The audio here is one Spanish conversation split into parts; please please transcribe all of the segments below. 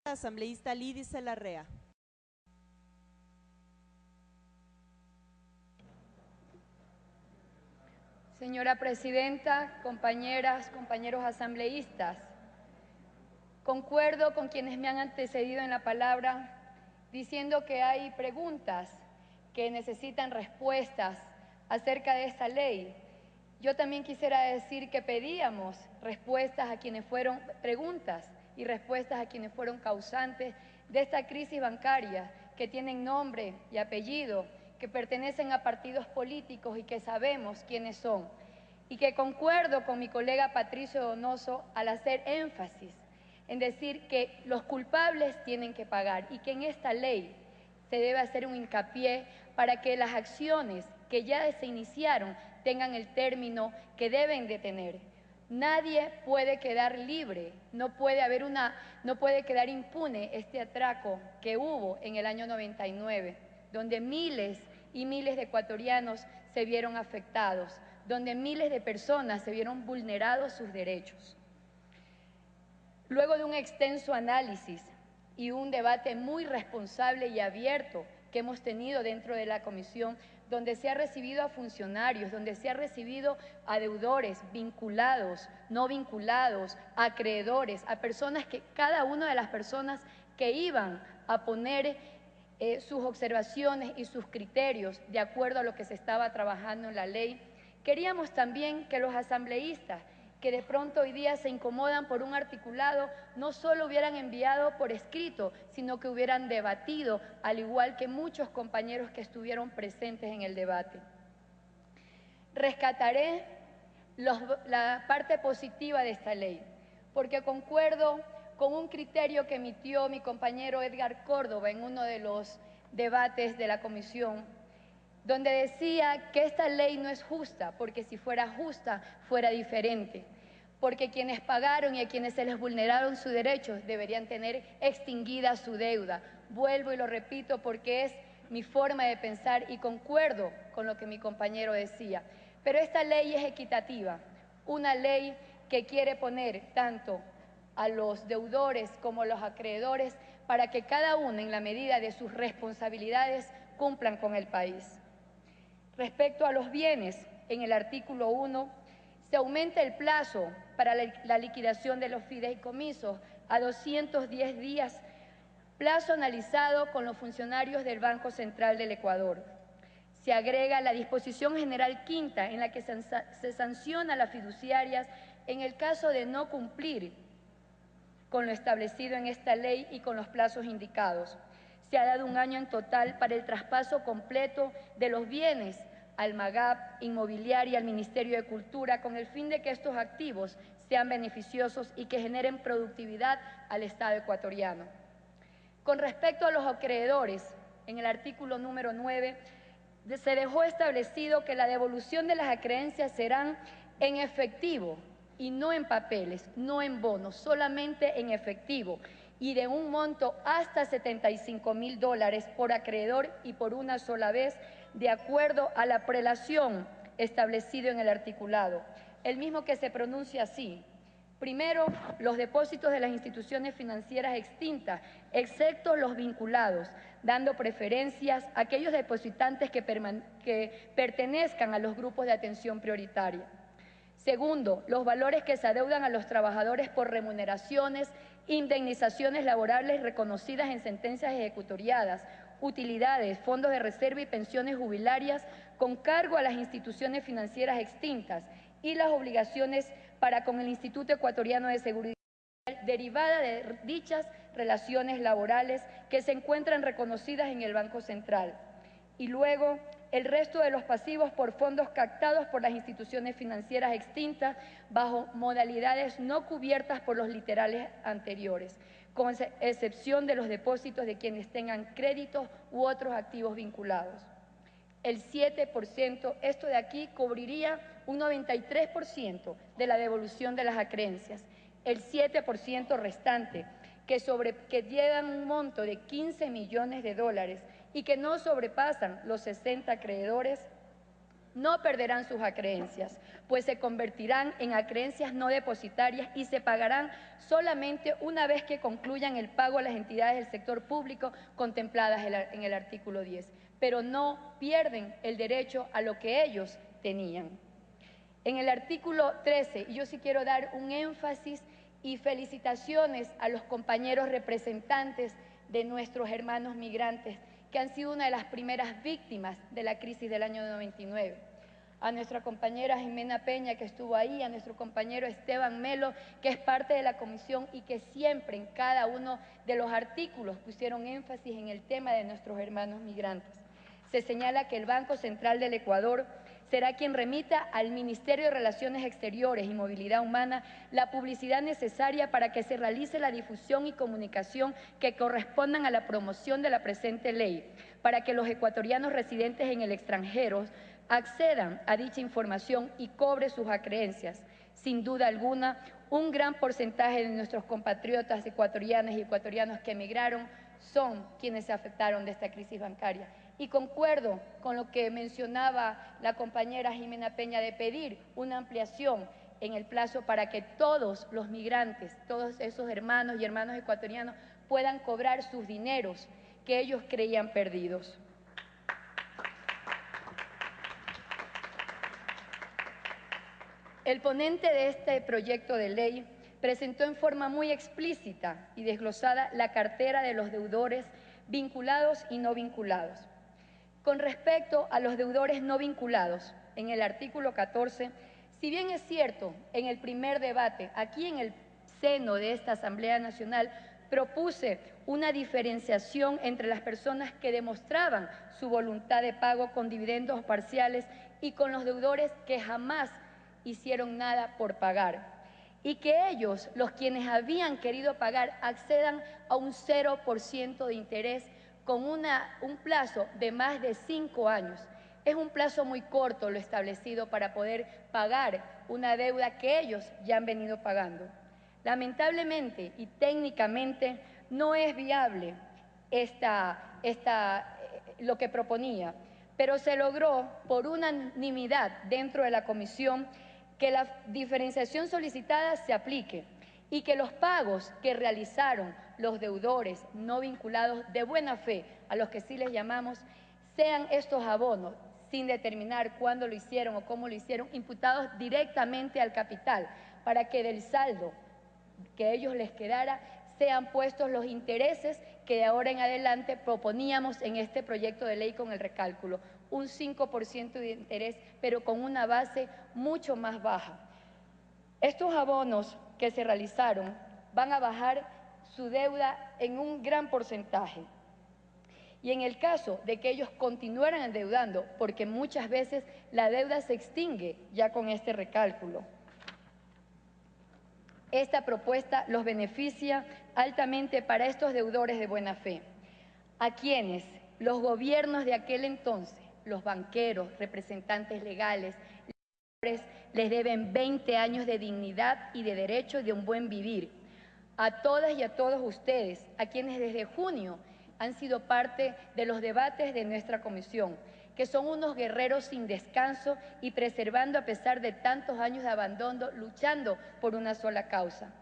Asambleísta Lídice Larrea. Señora Presidenta, compañeras, compañeros asambleístas, concuerdo con quienes me han antecedido en la palabra diciendo que hay preguntas que necesitan respuestas acerca de esta ley. Yo también quisiera decir que pedíamos respuestas a quienes fueron preguntas y respuestas a quienes fueron causantes de esta crisis bancaria, que tienen nombre y apellido, que pertenecen a partidos políticos y que sabemos quiénes son. Y que concuerdo con mi colega Patricio Donoso al hacer énfasis en decir que los culpables tienen que pagar y que en esta ley se debe hacer un hincapié para que las acciones que ya se iniciaron tengan el término que deben de tener. Nadie puede quedar libre, no puede quedar impune este atraco que hubo en el año 99, donde miles y miles de ecuatorianos se vieron afectados, donde miles de personas se vieron vulnerados sus derechos. Luego de un extenso análisis y un debate muy responsable y abierto que hemos tenido dentro de la comisión, donde se ha recibido a funcionarios, donde se ha recibido a deudores, vinculados, no vinculados, a acreedores, a personas que cada una de las personas que iban a poner sus observaciones y sus criterios de acuerdo a lo que se estaba trabajando en la ley. Queríamos también que los asambleístas que de pronto hoy día se incomodan por un articulado, no solo hubieran enviado por escrito, sino que hubieran debatido, al igual que muchos compañeros que estuvieron presentes en el debate. Rescataré la parte positiva de esta ley, porque concuerdo con un criterio que emitió mi compañero Edgar Córdoba en uno de los debates de la comisión, donde decía que esta ley no es justa, porque si fuera justa, fuera diferente, porque quienes pagaron y a quienes se les vulneraron sus derechos deberían tener extinguida su deuda. Vuelvo y lo repito porque es mi forma de pensar y concuerdo con lo que mi compañero decía. Pero esta ley es equitativa, una ley que quiere poner tanto a los deudores como a los acreedores para que cada uno, en la medida de sus responsabilidades, cumplan con el país. Respecto a los bienes, en el artículo 1, se aumenta el plazo para la liquidación de los fideicomisos a 210 días, plazo analizado con los funcionarios del Banco Central del Ecuador. Se agrega la disposición general quinta en la que se sanciona a las fiduciarias en el caso de no cumplir con lo establecido en esta ley y con los plazos indicados. Se ha dado un año en total para el traspaso completo de los bienes al MAGAP, Inmobiliaria, al Ministerio de Cultura, con el fin de que estos activos sean beneficiosos y que generen productividad al Estado ecuatoriano. Con respecto a los acreedores, en el artículo número 9, se dejó establecido que la devolución de las acreencias serán en efectivo y no en papeles, no en bonos, solamente en efectivo y de un monto hasta $75.000 por acreedor y por una sola vez, de acuerdo a la prelación establecido en el articulado, el mismo que se pronuncia así. Primero, los depósitos de las instituciones financieras extintas, excepto los vinculados, dando preferencias a aquellos depositantes que pertenezcan a los grupos de atención prioritaria. Segundo, los valores que se adeudan a los trabajadores por remuneraciones, indemnizaciones laborales reconocidas en sentencias ejecutoriadas, utilidades, fondos de reserva y pensiones jubilarias con cargo a las instituciones financieras extintas y las obligaciones para con el Instituto Ecuatoriano de Seguridad derivada de dichas relaciones laborales que se encuentran reconocidas en el Banco Central. Y luego, el resto de los pasivos por fondos captados por las instituciones financieras extintas bajo modalidades no cubiertas por los literales anteriores, con excepción de los depósitos de quienes tengan créditos u otros activos vinculados. El 7%, esto de aquí, cubriría un 93% de la devolución de las acreencias. El 7% restante, que llegan un monto de $15 millones y que no sobrepasan los 60 acreedores, no perderán sus acreencias, pues se convertirán en acreencias no depositarias y se pagarán solamente una vez que concluyan el pago a las entidades del sector público contempladas en el artículo 10, pero no pierden el derecho a lo que ellos tenían. En el artículo 13, y yo sí quiero dar un énfasis y felicitaciones a los compañeros representantes de nuestros hermanos migrantes, que han sido una de las primeras víctimas de la crisis del año 99. A nuestra compañera Jimena Peña, que estuvo ahí, a nuestro compañero Esteban Melo, que es parte de la comisión y que siempre en cada uno de los artículos pusieron énfasis en el tema de nuestros hermanos migrantes. Se señala que el Banco Central del Ecuador será quien remita al Ministerio de Relaciones Exteriores y Movilidad Humana la publicidad necesaria para que se realice la difusión y comunicación que correspondan a la promoción de la presente ley, para que los ecuatorianos residentes en el extranjero accedan a dicha información y cobren sus acreencias. Sin duda alguna, un gran porcentaje de nuestros compatriotas ecuatorianas y ecuatorianos que emigraron son quienes se afectaron de esta crisis bancaria. Y concuerdo con lo que mencionaba la compañera Jimena Peña de pedir una ampliación en el plazo para que todos los migrantes, todos esos hermanos y hermanas ecuatorianos puedan cobrar sus dineros que ellos creían perdidos. El ponente de este proyecto de ley presentó en forma muy explícita y desglosada la cartera de los deudores vinculados y no vinculados. Con respecto a los deudores no vinculados, en el artículo 14, si bien es cierto, en el primer debate, aquí en el seno de esta Asamblea Nacional, propuse una diferenciación entre las personas que demostraban su voluntad de pago con dividendos parciales y con los deudores que jamás hicieron nada por pagar, y que ellos, los quienes habían querido pagar, accedan a un 0% de interés con un plazo de más de 5 años. Es un plazo muy corto lo establecido para poder pagar una deuda que ellos ya han venido pagando. Lamentablemente y técnicamente no es viable lo que proponía, pero se logró por unanimidad dentro de la comisión que la diferenciación solicitada se aplique y que los pagos que realizaron los deudores no vinculados de buena fe, a los que sí les llamamos, sean estos abonos, sin determinar cuándo lo hicieron o cómo lo hicieron, imputados directamente al capital, para que del saldo que ellos les quedara sean puestos los intereses que de ahora en adelante proponíamos en este proyecto de ley con el recálculo, un 5% de interés, pero con una base mucho más baja. Estos abonos que se realizaron van a bajar su deuda en un gran porcentaje. Y en el caso de que ellos continuaran endeudando, porque muchas veces la deuda se extingue ya con este recálculo, esta propuesta los beneficia altamente para estos deudores de buena fe, a quienes los gobiernos de aquel entonces, los banqueros, representantes legales, les deben 20 años de dignidad y de derecho de un buen vivir. A todas y a todos ustedes, a quienes desde junio han sido parte de los debates de nuestra comisión, que son unos guerreros sin descanso y preservando a pesar de tantos años de abandono, luchando por una sola causa.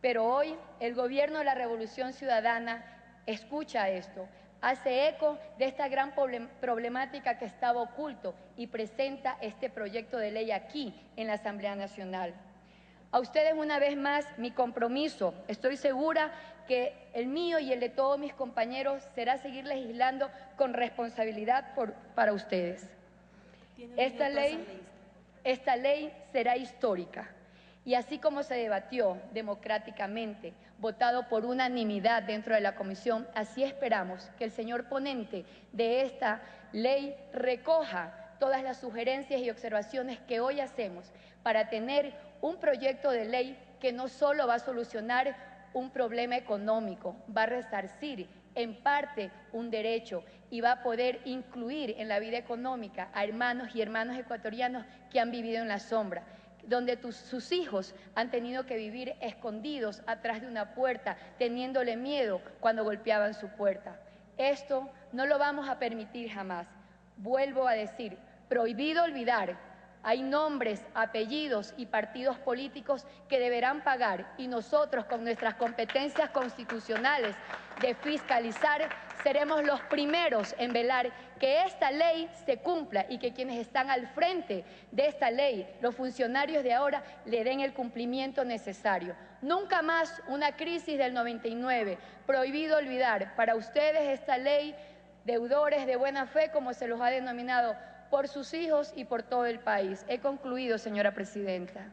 Pero hoy el gobierno de la Revolución Ciudadana escucha esto, hace eco de esta gran problemática que estaba oculto y presenta este proyecto de ley aquí en la Asamblea Nacional. A ustedes una vez más mi compromiso, estoy segura que el mío y el de todos mis compañeros será seguir legislando con responsabilidad para ustedes. Esta ley será histórica y así como se debatió democráticamente, votado por unanimidad dentro de la comisión, así esperamos que el señor ponente de esta ley recoja todas las sugerencias y observaciones que hoy hacemos para tener un proyecto de ley que no solo va a solucionar un problema económico, va a resarcir en parte un derecho y va a poder incluir en la vida económica a hermanos y hermanas ecuatorianos que han vivido en la sombra, donde sus hijos han tenido que vivir escondidos atrás de una puerta, teniéndole miedo cuando golpeaban su puerta. Esto no lo vamos a permitir jamás. Vuelvo a decir, Prohibido olvidar. Hay nombres, apellidos y partidos políticos que deberán pagar y nosotros, con nuestras competencias constitucionales de fiscalizar, seremos los primeros en velar que esta ley se cumpla y que quienes están al frente de esta ley, los funcionarios de ahora, le den el cumplimiento necesario. Nunca más una crisis del 99. Prohibido olvidar. Para ustedes esta ley, deudores de buena fe, como se los ha denominado, por sus hijos y por todo el país. He concluido, señora presidenta.